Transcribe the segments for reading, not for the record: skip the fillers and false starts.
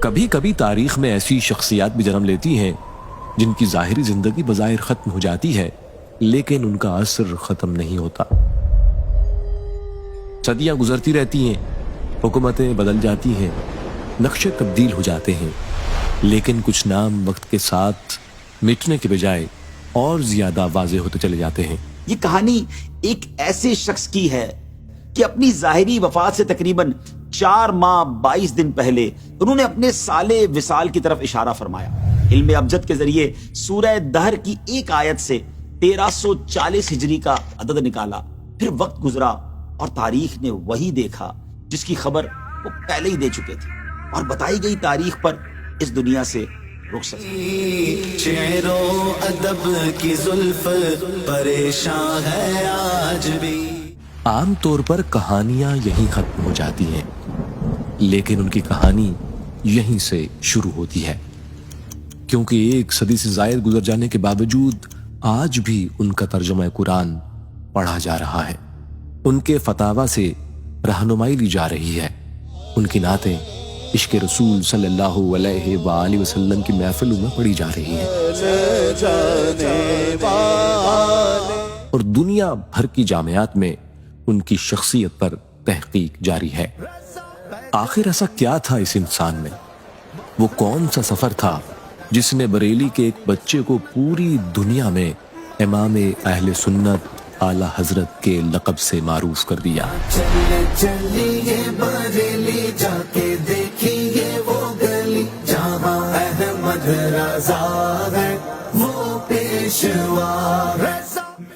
کبھی کبھی تاریخ میں ایسی شخصیات بھی جنم لیتی ہیں جن کی ظاہری زندگی بظاہر ختم ہو جاتی ہے، لیکن ان کا اثر ختم نہیں ہوتا۔ صدیاں گزرتی رہتی ہیں، حکومتیں بدل جاتی ہیں، نقشے تبدیل ہو جاتے ہیں، لیکن کچھ نام وقت کے ساتھ مٹنے کے بجائے اور زیادہ واضح ہوتے چلے جاتے ہیں۔ یہ کہانی ایک ایسے شخص کی ہے کہ اپنی ظاہری وفات سے تقریباً 4 ماہ 22 دن پہلے انہوں نے اپنے سال وصال کی طرف اشارہ فرمایا۔ علم ابجد کے ذریعے سورہ دہر کی ایک آیت سے 1340 ہجری کا عدد نکالا، پھر وقت گزرا اور تاریخ نے وہی دیکھا جس کی خبر وہ پہلے ہی دے چکے تھے، اور بتائی گئی تاریخ پر اس دنیا سے رخصت۔ شعر و ادب کی زلف پریشان ہے آج بھی۔ عام طور پر کہانیاں یہیں ختم ہو جاتی ہیں، لیکن ان کی کہانی یہیں سے شروع ہوتی ہے، کیونکہ 1 صدی سے زائد گزر جانے کے باوجود آج بھی ان کا ترجمہ قرآن پڑھا جا رہا ہے، ان کے فتاوی سے رہنمائی لی جا رہی ہے، ان کی نعتیں عشق رسول صلی اللہ علیہ وآلہ وسلم کی محفلوں میں پڑھی جا رہی ہیں، اور دنیا بھر کی جامعات میں ان کی شخصیت پر تحقیق جاری ہے۔ آخر ایسا کیا تھا اس انسان میں؟ وہ کون سا سفر تھا جس نے بریلی کے ایک بچے کو پوری دنیا میں امام اہل سنت اعلی حضرت کے لقب سے معروف کر دیا؟ چلیے بریلی جا کے دیکھیے وہ گلی جہاں احمد رضا ہے وہ پیشوا۔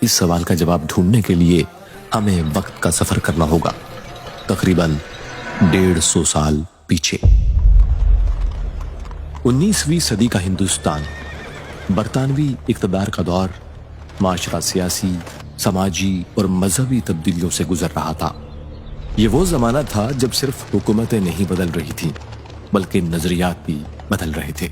اس سوال کا جواب ڈھونڈنے کے لیے ہمیں وقت کا سفر کرنا ہوگا، تقریباً 150 سال پیچھے۔ 19ویں صدی کا ہندوستان برطانوی اقتدار کا دور معاشرہ سیاسی، سماجی اور مذہبی تبدیلیوں سے گزر رہا تھا۔ یہ وہ زمانہ تھا جب صرف حکومتیں نہیں بدل رہی تھیں بلکہ نظریات بھی بدل رہے تھے۔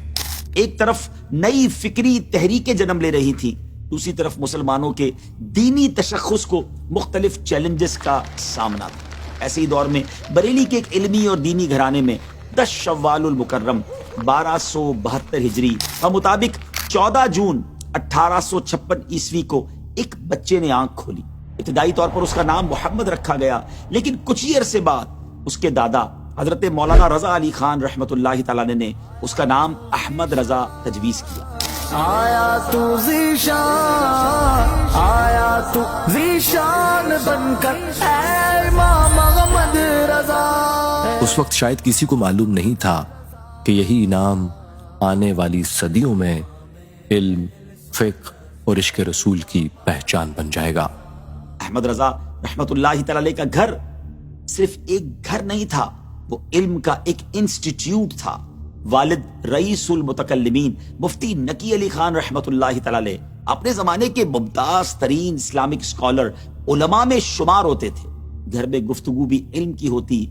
ایک طرف نئی فکری تحریکیں جنم لے رہی تھی، دوسری طرف مسلمانوں کے دینی تشخص کو مختلف چیلنجز کا سامنا تھا۔ ایسے ہی دور میں بریلی کے ایک علمی اور دینی گھرانے میں 10 شوال المکرم 1272 ہجری اور مطابق 14 جون 1856 عیسوی کو ایک بچے نے آنکھ کھولی۔ ابتدائی طور پر اس کا نام محمد رکھا گیا، لیکن کچھ ہی عرصے بعد اس کے دادا حضرت مولانا رضا علی خان رحمۃ اللہ تعالی نے اس کا نام احمد رضا تجویز کیا۔ آیا تو ذیشان بن کر اے امام محمد رضا۔ اس وقت شاید کسی کو معلوم نہیں تھا کہ یہی انعام آنے والی صدیوں میں علم، فقہ اور عشق رسول کی پہچان بن جائے گا۔ احمد رضا رحمۃ اللہ تعالی کا گھر صرف ایک گھر نہیں تھا، وہ علم کا ایک انسٹیٹیوٹ تھا۔ والد رئیس المتکلمین مفتی نقی علی خان رحمۃ اللہ تعالی اپنے زمانے کے ممتاز ترین اسلامک اسکالر علماء میں شمار ہوتے تھے۔ گھر میں گفتگو بھی علم کی ہوتی،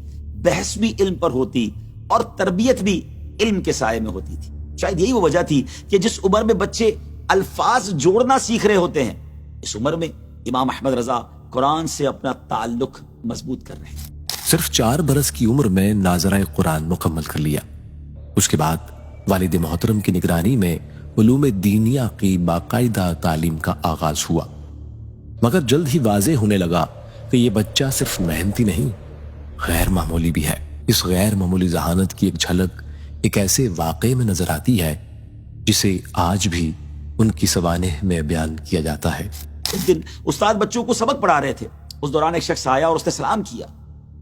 بحث بھی علم پر ہوتی، اور تربیت بھی علم کے سائے میں ہوتی تھی۔ شاید یہی وہ وجہ تھی کہ جس عمر میں بچے الفاظ جوڑنا سیکھ رہے ہوتے ہیں، اس عمر میں امام احمد رضا قرآن سے اپنا تعلق مضبوط کر رہے ہیں۔ صرف 4 برس کی عمر میں ناظرہ قرآن مکمل کر لیا۔ اس کے بعد والد محترم کی نگرانی میں علوم دینیہ کی باقاعدہ تعلیم کا آغاز ہوا، مگر جلد ہی واضح ہونے لگا کہ یہ بچہ صرف محنتی نہیں، غیر معمولی بھی ہے۔ اس غیر معمولی ذہانت کی ایک جھلک ایک ایسے واقعے میں نظر آتی ہے جسے آج بھی ان کی سوانح میں بیان کیا جاتا ہے۔ ایک دن استاد بچوں کو سبق پڑھا رہے تھے، اس دوران ایک شخص آیا اور اس نے سلام کیا۔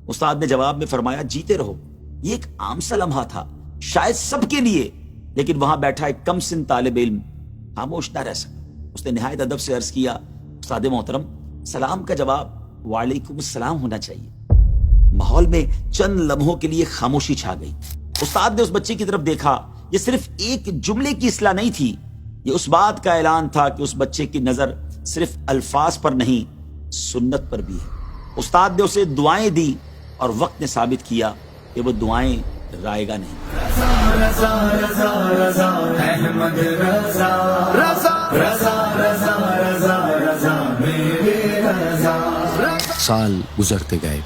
استاد نے جواب میں فرمایا، جیتے رہو۔ یہ ایک عام سا لمحہ تھا، شاید سب کے لیے، لیکن وہاں بیٹھا ایک کم سن طالب علم خاموش نہ رہ سکا۔ اس نے نہایت ادب سے عرض کیا، استاد محترم، سلام کا جواب وعلیکم السلام ہونا چاہیے۔ ماحول میں چند لمحوں کے لیے خاموشی چھا گئی۔ استاد نے اس بچے کی طرف دیکھا۔ یہ صرف ایک جملے کی اصلاح نہیں تھی، یہ اس بات کا اعلان تھا کہ اس بچے کی نظر صرف الفاظ پر نہیں، سنت پر بھی ہے۔ استاد نے اسے دعائیں دی اور وقت نے ثابت کیا کہ وہ دعائیں رائے گا نہیں۔ رضا رضا رضا احمد رضا رضا رضا رضا رضا رضا میرے رضا۔ سال گزرتے گئے،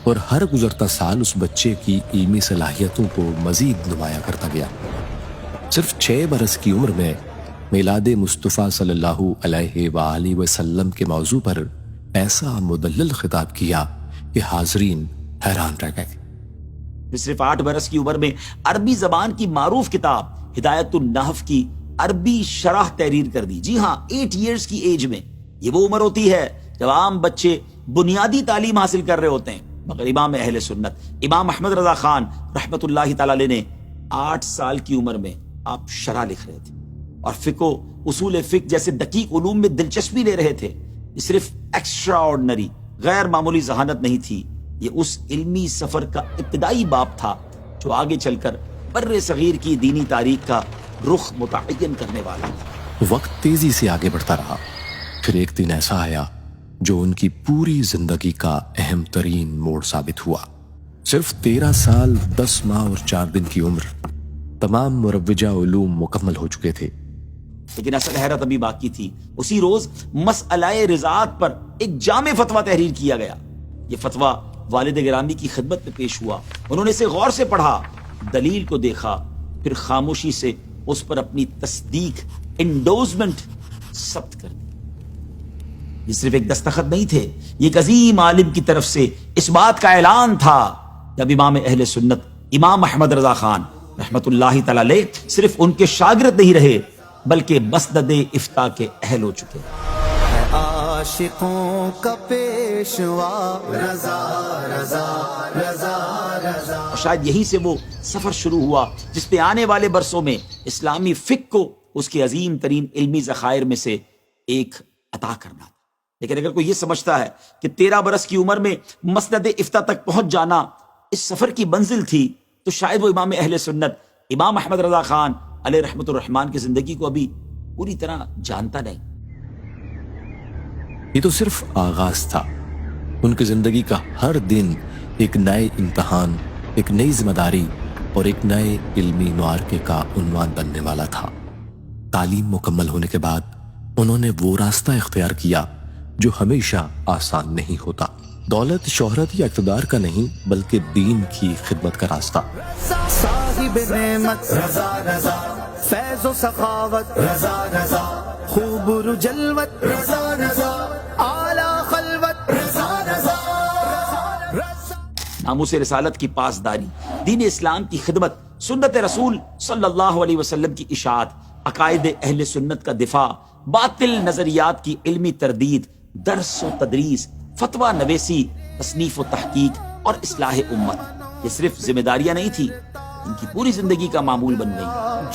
اور ہر گزرتا سال اس بچے کی علمی صلاحیتوں کو مزید نمایاں کرتا گیا۔ صرف 6 برس کی عمر میں میلاد مصطفیٰ صلی اللہ علیہ وآلہ وسلم کے موضوع پر ایسا مدلل خطاب کیا کہ حاضرین حیران رہ گئے۔ پھر صرف 8 برس کی عمر میں عربی زبان کی معروف کتاب ہدایت النحو کی عربی شرح تحریر کر دی۔ جی ہاں، 8 ایئرز کی ایج میں۔ یہ وہ عمر ہوتی ہے جب عام بچے بنیادی تعلیم حاصل کر رہے ہوتے ہیں، مگر امام اہل سنت امام احمد رضا خان رحمت اللہ تعالی علیہ نے 8 سال کی عمر میں آپ شرح لکھ رہے تھے اور فقہ و اصول فقہ جیسے دقیق علوم میں دلچسپی لے رہے تھے۔ یہ صرف ایکسٹرا آرڈنری غیر معمولی ذہانت نہیں تھی، یہ اس علمی سفر کا ابتدائی باب تھا جو آگے چل کر بر صغیر کی دینی تاریخ کا رخ متعین کرنے والا تھا۔ وقت تیزی سے آگے بڑھتا رہا، پھر ایک دن ایسا آیا جو ان کی پوری زندگی کا اہم ترین موڑ ثابت ہوا۔ صرف 13 سال 10 ماہ اور 4 دن کی عمر، تمام مروجہ علوم مکمل ہو چکے تھے، لیکن اصل حیرت ابھی باقی تھی۔ اسی روز مسئلہ رضاعت پر ایک جامع فتویٰ تحریر کیا گیا۔ یہ فتویٰ والد گرامی کی خدمت میں پیش ہوا، انہوں نے اسے غور سے پڑھا، دلیل کو دیکھا، پھر خاموشی سے اس پر اپنی تصدیق انڈوزمنٹ ثبت کر دی۔ یہ صرف ایک دستخط نہیں تھے، یہ ایک عظیم عالم کی طرف سے اس بات کا اعلان تھا جب امام اہل سنت امام احمد رضا خان رحمت اللہ تعالی علیہ صرف ان کے شاگرد نہیں رہے بلکہ مسند افتاء کے اہل ہو چکے۔ عاشقوں کا پیشوا رضا رضا رضا رضا، اور شاید یہی سے وہ سفر شروع ہوا جس پہ آنے والے برسوں میں اسلامی فقہ کو اس کے عظیم ترین علمی ذخائر میں سے ایک عطا کرنا تھا۔ لیکن اگر کوئی یہ سمجھتا ہے کہ 13 برس کی عمر میں مسند افتاء تک پہنچ جانا اس سفر کی منزل تھی تو شاید وہ امام اہل سنت امام احمد رضا خان علیہ رحمت الرحمان کی زندگی کو ابھی پوری طرح جانتا نہیں۔ یہ تو صرف آغاز تھا، ان کی زندگی کا ہر دن ایک نئے امتحان، ایک نئی ذمہ داری اور ایک نئے علمی معرکے کا عنوان بننے والا تھا۔ تعلیم مکمل ہونے کے بعد انہوں نے وہ راستہ اختیار کیا جو ہمیشہ آسان نہیں ہوتا، دولت، شہرت یا اقتدار کا نہیں بلکہ دین کی خدمت کا راستہ۔ صاحب نعمت رضا رضا، فیض و سخاوت رضا رضا، خوب رو جلوت رضا رضا، اعلی خلوت رضا رضا رضا۔ ناموس رسالت کی پاسداری، دین اسلام کی خدمت، سنت رسول صلی اللہ علیہ وسلم کی اشاعت، عقائد اہل سنت کا دفاع، باطل نظریات کی علمی تردید، درس و تدریس، فتویٰ نویسی، تصنیف و تحقیق اور اصلاح امت، یہ صرف ذمہ داریاں نہیں تھی، ان کی پوری زندگی کا معمول بن گئی۔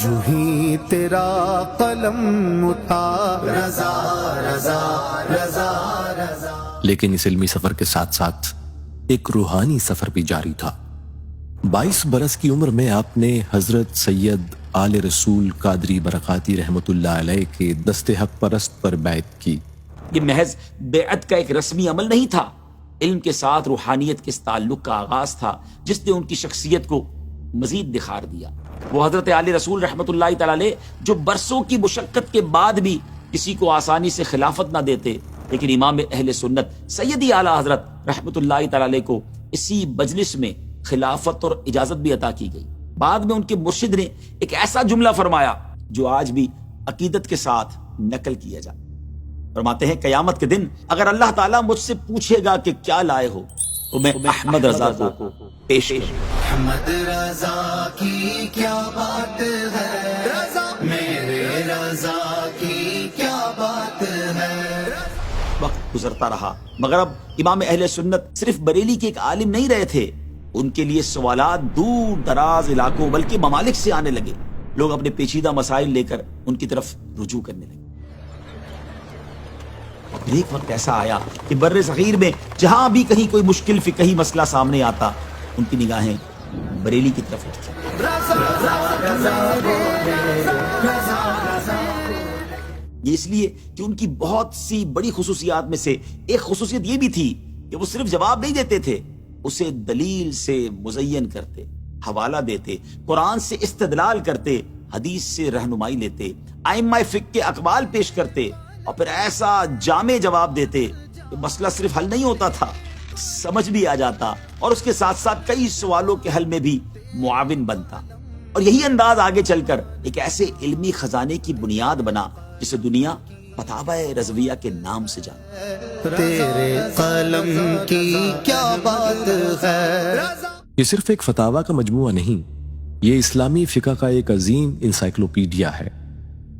جو ہی تیرا قلم اٹھا رضا رضا رضا رضا۔ لیکن اس علمی سفر کے ساتھ ساتھ ایک روحانی سفر بھی جاری تھا۔ 22 برس کی عمر میں آپ نے حضرت سید آل رسول قادری برکاتی رحمت اللہ علیہ کے دست حق پرست پر بیعت کی۔ یہ محض بیعت کا ایک رسمی عمل نہیں تھا، علم کے ساتھ روحانیت کے اس تعلق کا آغاز تھا جس نے ان کی شخصیت کو مزید نکھار دیا۔ وہ حضرت آل رسول رحمت اللہ تعالی علیہ جو برسوں کی مشقت کے بعد بھی کسی کو آسانی سے خلافت نہ دیتے، لیکن امام اہل سنت سیدی اعلیٰ حضرت رحمت اللہ تعالی علیہ کو اسی مجلس میں خلافت اور اجازت بھی عطا کی گئی۔ بعد میں ان کے مرشد نے ایک ایسا جملہ فرمایا جو آج بھی عقیدت کے ساتھ نقل کیا جائے۔ فرماتے ہیں قیامت کے دن اگر اللہ تعالیٰ مجھ سے پوچھے گا کہ کیا لائے ہو تو میں احمد رضا کو پیش کروں۔ احمد رضا کی کیا بات ہے رضا، میرے رضا کی کیا بات ہے۔ وقت گزرتا رہا مگر اب امام اہل سنت صرف بریلی کے ایک عالم نہیں رہے تھے، ان کے لیے سوالات دور دراز علاقوں بلکہ ممالک سے آنے لگے۔ لوگ اپنے پیچیدہ مسائل لے کر ان کی طرف رجوع کرنے لگے۔ اور ایک وقت ایسا آیا کہ بر صغیر میں جہاں بھی کہیں کوئی مشکل فقہی مسئلہ سامنے آتا ان کی نگاہیں بریلی کی طرف اٹھتی۔ یہ اس لیے کہ ان کی بہت سی بڑی خصوصیات میں سے ایک خصوصیت یہ بھی تھی کہ وہ صرف جواب نہیں دیتے تھے، اسے دلیل سے مزین کرتے، حوالہ دیتے، قرآن سے استدلال کرتے، حدیث سے رہنمائی لیتے، ائمہ فقہ کے اقوال پیش کرتے اور پھر ایسا جامع جواب دیتے کہ مسئلہ صرف حل نہیں ہوتا تھا سمجھ بھی آ جاتا اور اس کے ساتھ ساتھ کئی سوالوں کے حل میں بھی معاون بنتا، اور یہی انداز آگے چل کر ایک ایسے علمی خزانے کی بنیاد بنا جسے دنیا فتاوی رضویہ کے نام سے جانتی۔ تیرے قلم کی کیا بات ہے۔ یہ صرف ایک فتاوی کا مجموعہ نہیں، یہ اسلامی فقہ کا ایک عظیم انسائکلوپیڈیا ہے۔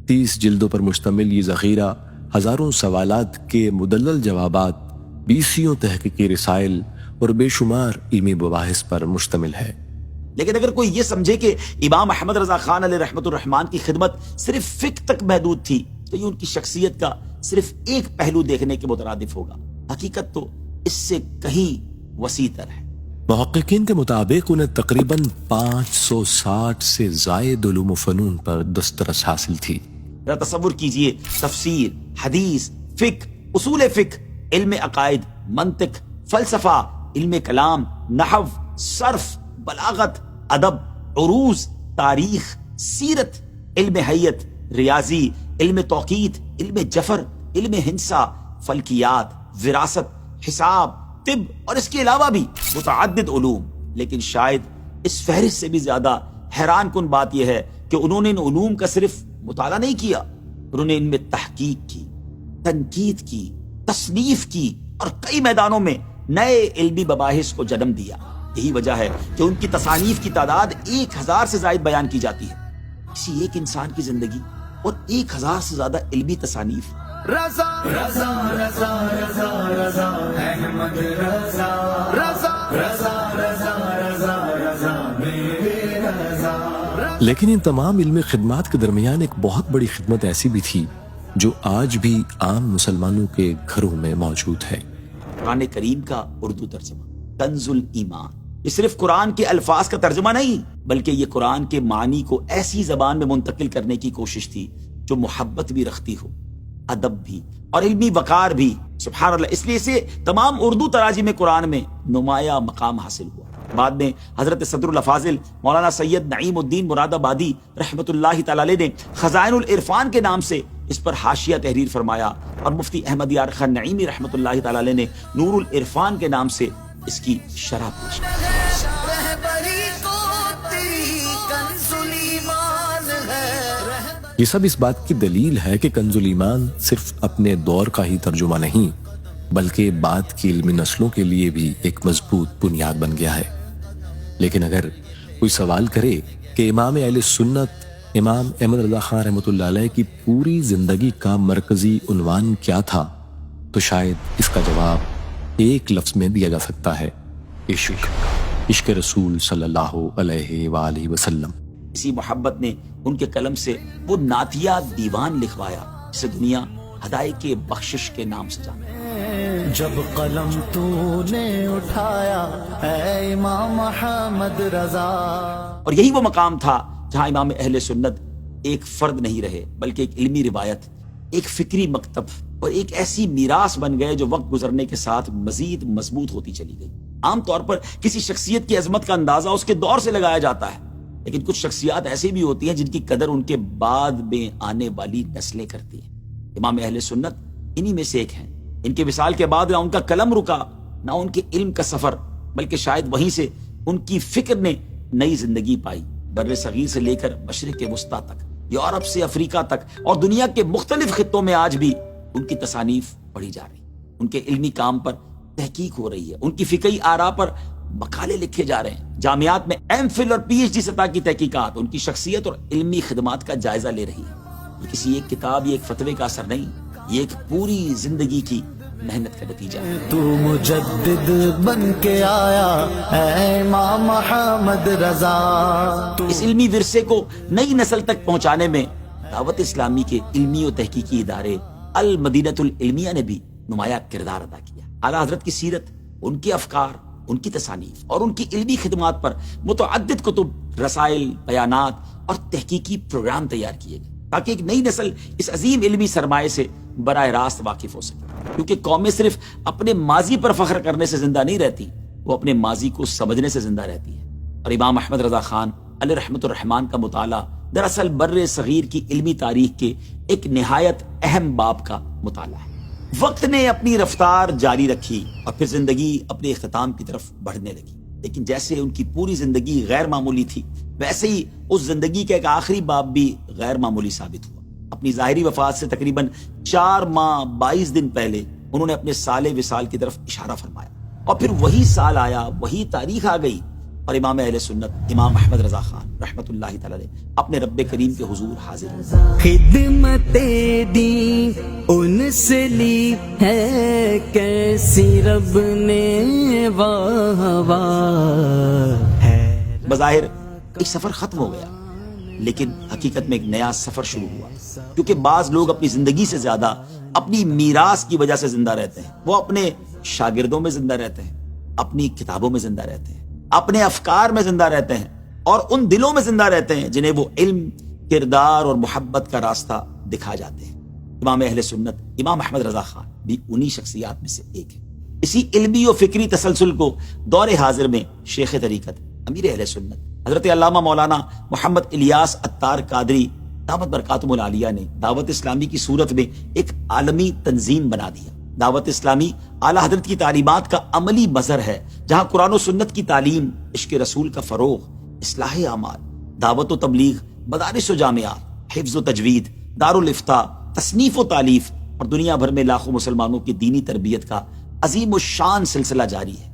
30 جلدوں پر مشتمل یہ ذخیرہ ہزاروں سوالات کے مدلل جوابات، 20 تحقیقی رسائل اور بے شمار علمی مباحث پر مشتمل ہے۔ لیکن اگر کوئی یہ سمجھے کہ امام احمد رضا خان علیہ رحمت الرحمن کی خدمت صرف فقہ تک محدود تھی تو یہ ان کی شخصیت کا صرف ایک پہلو دیکھنے کے مترادف ہوگا۔ حقیقت تو اس سے کہیں وسیع تر ہے۔ محققین کے مطابق انہیں تقریباً 560 سے زائد علوم و فنون پر دسترس حاصل تھی۔ ذرا تصور کیجئے، تفسیر، حدیث، فقہ، اصول فقہ، علم عقائد، منطق، فلسفہ، علم کلام، نحو، صرف، بلاغت، ادب، عروض، تاریخ، سیرت، علم حیت، ریاضی، علم توقیت، علم جفر، علم ہندسہ، فلکیات، وراثت، حساب، طب اور اس کے علاوہ بھی متعدد علوم۔ لیکن شاید اس فہرست سے بھی زیادہ حیران کن بات یہ ہے کہ انہوں نے ان علوم کا صرف مطالعہ نہیں کیا، انہوں نے ان میں تحقیق کی، تنقید کی، تصنیف کی اور کئی میدانوں میں نئے علمی مباحث کو جنم دیا۔ یہی وجہ ہے کہ ان کی تصانیف کی تعداد 1000 سے زائد بیان کی جاتی ہے۔ کسی ایک انسان کی زندگی اور 1000 سے زیادہ علمی تصانیف۔ رضا رضا رضا رضا رضا احمد رضا رضا رضا رضا رضا رضا میرے رضا۔ لیکن ان تمام علمی خدمات کے درمیان ایک بہت بڑی خدمت ایسی بھی تھی جو آج بھی عام مسلمانوں کے گھروں میں موجود ہے۔ قرآن کریم کا اردو ترجمہ کنز الایمان۔ یہ صرف قرآن کے الفاظ کا ترجمہ نہیں بلکہ یہ قرآن کے معنی کو ایسی زبان میں منتقل کرنے کی کوشش تھی جو محبت بھی رکھتی ہو، ادب بھی اور علمی وقار بھی۔ سبحان اللہ، اس لیے اسے تمام اردو تراجم قرآن میں نمایاں مقام حاصل ہوا۔ بعد میں حضرت صدر الافاضل مولانا سید نعیم الدین مراد آبادی رحمت اللہ تعالی علیہ نے خزائن العرفان کے نام سے اس پر حاشیہ تحریر فرمایا، اور مفتی احمد یار خان نعیمی رحمت اللہ تعالی علیہ نے نور العرفان کے نام سے اس کی شرح پیش کی۔ یہ سب اس بات کی دلیل ہے کہ کنز الایمان صرف اپنے دور کا ہی ترجمہ نہیں بلکہ بعد کی علمی نسلوں کے لیے بھی ایک مضبوط بنیاد بن گیا ہے۔ لیکن اگر کوئی سوال کرے کہ امام اہل سنت امام احمد رضا خان رحمۃ اللہ علیہ کی پوری زندگی کا مرکزی عنوان کیا تھا تو شاید اس کا جواب ایک لفظ میں دیا جا سکتا ہے: عشق، عشق رسول صلی اللہ علیہ وآلہ وسلم۔ اسی محبت نے ان کے قلم سے وہ نعتیہ دیوان لکھوایا جسے دنیا ہدایت کے بخشش کے نام سے جانے۔ جب قلم تو نے اٹھایا اے امام محمد رضا۔ اور یہی وہ مقام تھا جہاں امام اہل سنت ایک فرد نہیں رہے بلکہ ایک علمی روایت، ایک فکری مکتب اور ایک ایسی میراث بن گئے جو وقت گزرنے کے ساتھ مزید مضبوط ہوتی چلی گئی۔ عام طور پر کسی شخصیت کی عظمت کا اندازہ اس کے دور سے لگایا جاتا ہے، لیکن کچھ شخصیات ایسی بھی ہوتی ہیں جن کی قدر ان کے بعد میں آنے والی نسلیں کرتی ہیں۔ امام اہل سنت انہی میں سے ایک ہیں۔ ان کے وصال کے بعد نہ ان کا قلم رکا نہ ان کے علم کا سفر، بلکہ شاید وہیں سے ان کی فکر نے نئی زندگی پائی۔ بر صغیر سے لے کر مشرق وسطیٰ تک، یورپ سے افریقہ تک اور دنیا کے مختلف خطوں میں آج بھی ان کی تصانیف پڑھی جا رہی، ان کے علمی کام پر تحقیق ہو رہی ہے، ان کی فقہی آراء پر مقالے لکھے جا رہے ہیں، جامعات میں ایم فل اور پی ایچ ڈی سطح کی تحقیقات ان کی شخصیت اور علمی خدمات کا جائزہ لے رہی ہے۔ یہ کسی ایک کتاب یا ایک فتوے کا اثر نہیں، یہ ایک پوری زندگی کی محنت کا نتیجہ ہے۔ تو مجدد بن کے آیا اے امام محمد رضا۔ اس علمی ورثے کو نئی نسل تک پہنچانے میں دعوت اسلامی کے علمی و تحقیقی ادارے المدینۃ العلمیہ نے بھی نمایاں کردار ادا کیا۔ اعلیٰ حضرت کی سیرت، ان کے افکار، ان کی تصانیف اور ان کی علمی خدمات پر متعدد کتب، رسائل، بیانات اور تحقیقی پروگرام تیار کیے گئے تاکہ ایک نئی نسل اس عظیم علمی سرمایہ سے براہ راست واقف ہو سکے، کیونکہ قومیں صرف اپنے ماضی پر فخر کرنے سے زندہ نہیں رہتی، وہ اپنے ماضی کو سمجھنے سے زندہ رہتی ہے۔ اور امام احمد رضا خان علیہ رحمت الرحمان کا مطالعہ دراصل بر صغیر کی علمی تاریخ کے ایک نہایت اہم باب کا مطالعہ ہے۔ وقت نے اپنی رفتار جاری رکھی اور پھر زندگی اپنے اختتام کی طرف بڑھنے لگی، لیکن جیسے ان کی پوری زندگی غیر معمولی تھی ویسے ہی اس زندگی کا ایک آخری باب بھی غیر معمولی ثابت ہوا۔ اپنی ظاہری وفات سے تقریباً 4 ماہ 22 دن پہلے انہوں نے اپنے سال وصال کی طرف اشارہ فرمایا، اور پھر وہی سال آیا، وہی تاریخ آ گئی، اور امام اہل سنت امام احمد رضا خان رحمۃ اللہ تعالی علیہ اپنے رب کریم کے حضور حاضر ہوئے۔ خدمت دی ان سے لی ہے کیسی رب نے واہ واہ ہے۔ بظاہر ایک سفر ختم ہو گیا، لیکن حقیقت میں ایک نیا سفر شروع ہوا، کیونکہ بعض لوگ اپنی زندگی سے زیادہ اپنی میراث کی وجہ سے زندہ رہتے ہیں۔ وہ اپنے شاگردوں میں زندہ رہتے ہیں، اپنی کتابوں میں زندہ رہتے ہیں، اپنے افکار میں زندہ رہتے ہیں، اور ان دلوں میں زندہ رہتے ہیں جنہیں وہ علم، کردار اور محبت کا راستہ دکھا جاتے ہیں۔ امام اہل سنت امام احمد رضا خان بھی انہی شخصیات میں سے ایک ہے۔ اسی علمی و فکری تسلسل کو دور حاضر میں شیخ طریقت امیر اہل سنت حضرت علامہ مولانا محمد الیاس عطار قادری دعوت برکاتہم العالیہ نے دعوت اسلامی کی صورت میں ایک عالمی تنظیم بنا دیا۔ دعوت اسلامی اعلیٰ حضرت کی تعلیمات کا عملی مظہر ہے، جہاں قرآن و سنت کی تعلیم، عشق رسول کا فروغ، اصلاح اعمال، دعوت و تبلیغ، مدارس و جامعات، حفظ و تجوید، دارالافتاء، تصنیف و تالیف اور دنیا بھر میں لاکھوں مسلمانوں کی دینی تربیت کا عظیم الشان سلسلہ جاری ہے۔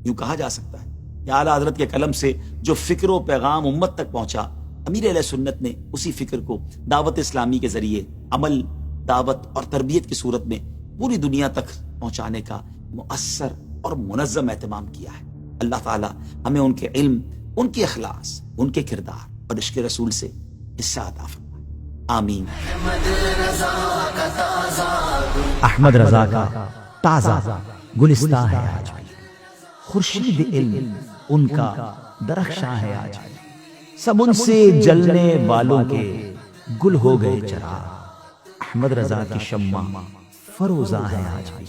یوں کہا جا سکتا ہے کہ اعلیٰ حضرت کے قلم سے جو فکر و پیغام امت تک پہنچا، امیر اہل سنت نے اسی فکر کو دعوت اسلامی کے ذریعے عمل، دعوت اور تربیت کی صورت میں پوری دنیا تک پہنچانے کا مؤثر اور منظم اہتمام کیا ہے۔ اللہ تعالی ہمیں ان کے علم، ان کے اخلاص، ان کے کردار اور عشق رسول سے حصہ عطا فرمائے، آمین۔ احمد رضا کا تازہ گلستاں ہے آج بھی، خورشید علم ان کا درخشاں ہے آج بھی، سب ان سے جلنے والوں کے گل ہو گئے چراغ، احمد رضا کی شمع فروزاں ہے آج بھی،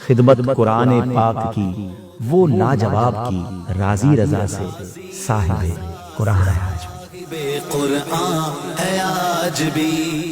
خدمت قرآن پاک کی وہ لاجواب کی، راضی رضا سے صاحب قرآن ہے آج بھی۔ بے قرآن ہے آج بھی۔